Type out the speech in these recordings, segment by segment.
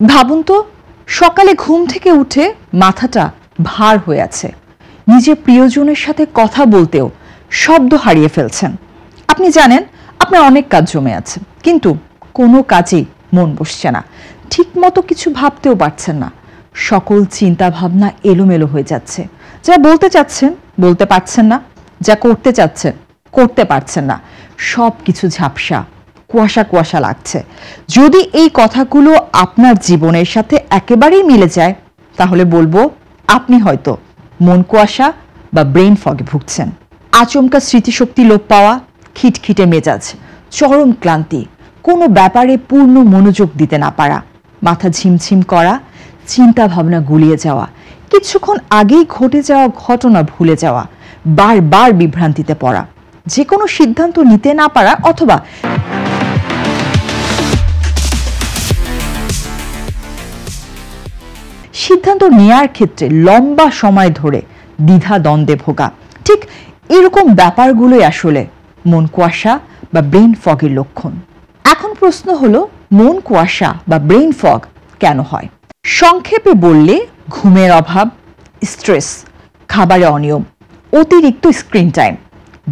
ভাবুন তো, সকালে ঘুম থেকে উঠে মাথাটা ভার হয়ে আছে, নিজের প্রিয়জনের সাথে কথা বলতেও শব্দ হারিয়ে ফেলছেন। আপনি জানেন আপনার অনেক কাজ জমে আছে, কিন্তু কোনো কাজেই মন বসছে না, ঠিক মতো কিছু ভাবতেও পারছেন না। সকল চিন্তা ভাবনা এলোমেলো হয়ে যাচ্ছে। যা বলতে চাচ্ছেন বলতে পারছেন না, যা করতে চাচ্ছেন করতে পারছেন না। সব কিছু ঝাপসা, কুয়াশা কুয়াশা লাগছে। যদি এই কথাগুলো আপনার জীবনের সাথে একেবারেই মিলে যায়, তাহলে বলবো আপনি হয়তো মন কুয়াশা বা ব্রেইন ফগে ভুগছেন। আচমকা স্মৃতিশক্তি লোপ পাওয়া, খিটখিটে মেজাজ, চরম ক্লান্তি, কোনো ব্যাপারে পূর্ণ মনোযোগ দিতে না পারা, মাথা ঝিমঝিম করা, চিন্তা ভাবনা গুলিয়ে যাওয়া, কিছুক্ষণ আগেই ঘটে যাওয়া ঘটনা ভুলে যাওয়া, বারবার বিভ্রান্তিতে পড়া, যে কোনো সিদ্ধান্ত নিতে না পারা, অথবা সিদ্ধান্ত নেয়ার ক্ষেত্রে লম্বা সময় ধরে দ্বিধা দ্বন্দ্বে ভোগা, ঠিক এরকম ব্যাপারগুলোই আসলে মন কুয়াশা বা ব্রেইন ফগের লক্ষণ। এখন প্রশ্ন হলো, মন কুয়াশা বা ব্রেইন ফগ কেন হয়? সংক্ষেপে বললে ঘুমের অভাব, স্ট্রেস, খাবারে অনিয়ম, অতিরিক্ত স্ক্রিন টাইম,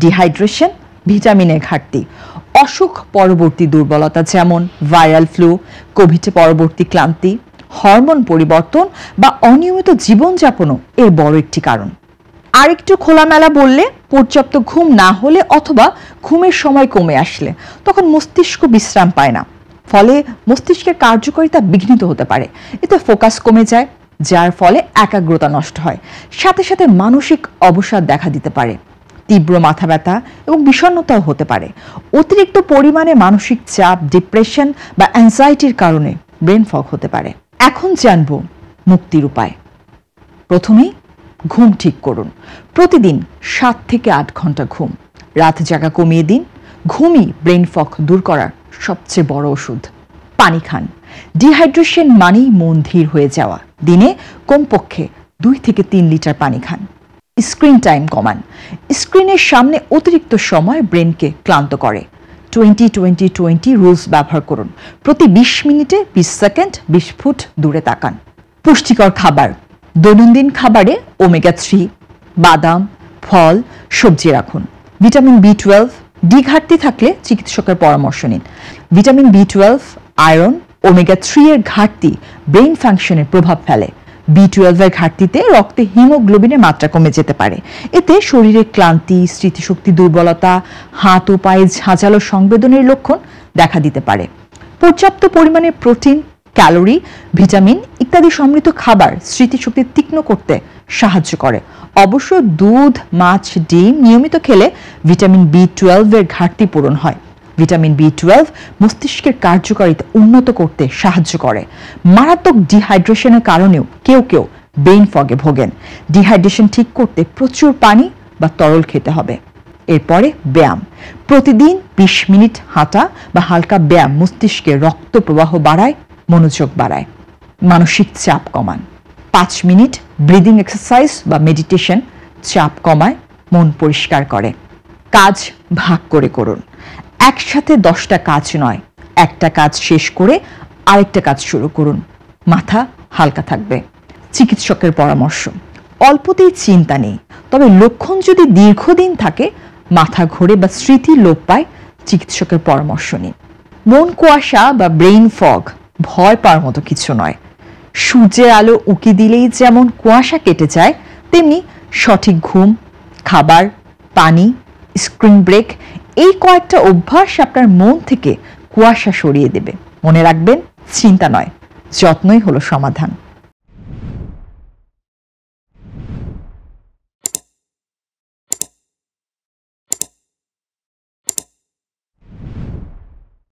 ডিহাইড্রেশন, ভিটামিনের ঘাটতি, অসুখ পরবর্তী দুর্বলতা যেমন ভাইরাল ফ্লু, কোভিড পরবর্তী ক্লান্তি, হরমোন পরিবর্তন বা অনিয়মিত জীবনযাপনও এর বড় একটি কারণ। আরেকটু খোলামেলা বললে, পর্যাপ্ত ঘুম না হলে অথবা ঘুমের সময় কমে আসলে তখন মস্তিষ্ক বিশ্রাম পায় না, ফলে মস্তিষ্কের কার্যকারিতা বিঘ্নিত হতে পারে। এতে ফোকাস কমে যায়, যার ফলে একাগ্রতা নষ্ট হয়, সাথে সাথে মানসিক অবসাদ দেখা দিতে পারে, তীব্র মাথা ব্যথা এবং বিষণ্ণতাও হতে পারে। অতিরিক্ত পরিমাণে মানসিক চাপ, ডিপ্রেশন বা অ্যাংজাইটির কারণে ব্রেন ফগ হতে পারে। এখন জানবো মুক্তির উপায়। প্রথমেই ঘুম ঠিক করুন। প্রতিদিন 7 থেকে 8 ঘন্টা ঘুম। রাত জাগা কমিয়ে দিন। ঘুমই ব্রেন ফগ দূর করার সবচেয়ে বড় ওষুধ। পানি খান। ডিহাইড্রেশন মানেই মন ধীর হয়ে যাওয়া। দিনে কমপক্ষে 2 থেকে 3 লিটার পানি খান। স্ক্রিন টাইম কমান। স্ক্রিনের সামনে অতিরিক্ত সময় ব্রেনকে ক্লান্ত করে। 20-20-20 রুলস ব্যবহার করুন। প্রতি 20 মিনিটে 20 সেকেন্ড 20 ফুট দূরে তাকান। পুষ্টিকর খাবার। দৈনন্দিন খাবারে ওমেগা 3, বাদাম, ফল, সবজি রাখুন। ভিটামিন B12, ডি ঘাটতি থাকলে চিকিৎসকের পরামর্শ নিন। ভিটামিন B12, আয়রন, ওমেগা 3 এর ঘাটতি ব্রেইন ফাংশনের প্রভাব ফেলে। B12 এর ঘাটতিতে রক্তে হিমোগ্লোবিনের মাত্রা কমে যেতে পারে। এতে শরীরে ক্লান্তি, স্মৃতিশক্তি দুর্বলতা, হাত ও পায়ে ঝাঁঝালো সংবেদনের লক্ষণ দেখা দিতে পারে। পর্যাপ্ত পরিমাণে প্রোটিন, ক্যালোরি, ভিটামিন ইত্যাদি সমৃদ্ধ খাবার স্মৃতিশক্তি তীক্ষ্ণ করতে সাহায্য করে। অবশ্য দুধ, মাছ, ডিম নিয়মিত খেলে ভিটামিন B12 এর ঘাটতি পূরণ হয়। ভিটামিন B12 মস্তিষ্কের কার্যকারিতা উন্নত করতে সাহায্য করে। মারাত্মক ডিহাইড্রেশনের কারণেও কেউ কেউ ব্রেইন ফগে ভোগেন। ডিহাইড্রেশন ঠিক করতে প্রচুর পানি বা তরল খেতে হবে। এরপরে ব্যায়াম। প্রতিদিন 20 মিনিট হাঁটা বা হালকা ব্যায়াম মস্তিষ্কে রক্ত প্রবাহ বাড়ায়, মনোযোগ বাড়ায়। মানসিক চাপ কমান। 5 মিনিট ব্রিদিং এক্সারসাইজ বা মেডিটেশন চাপ কমায়, মন পরিষ্কার করে। কাজ ভাগ করে করুন। একসাথে 10টা কাজ নয়, একটা কাজ শেষ করে আরেকটা কাজ শুরু করুন। মাথা হালকা থাকবে। চিকিৎসকের পরামর্শ। অল্পতেই চিন্তা নেই, তবে লক্ষণ যদি দীর্ঘদিন থাকে, মাথা ঘোরে বা স্মৃতি লোপ পায়, চিকিৎসকের পরামর্শ নিন। মন কুয়াশা বা ব্রেইন ফগ ভয় পাওয়ার মতো কিছু নয়। সূর্যের আলো উঁকি দিলেই যেমন কুয়াশা কেটে যায়, তেমনি সঠিক ঘুম, খাবার, পানি, স্ক্রিন ব্রেক, এই কয়েকটা অভ্যাস আপনার মন থেকে কুয়াশা সরিয়ে দেবে। মনে রাখবেন, চিন্তা নয়, যত্নই হলো সমাধান।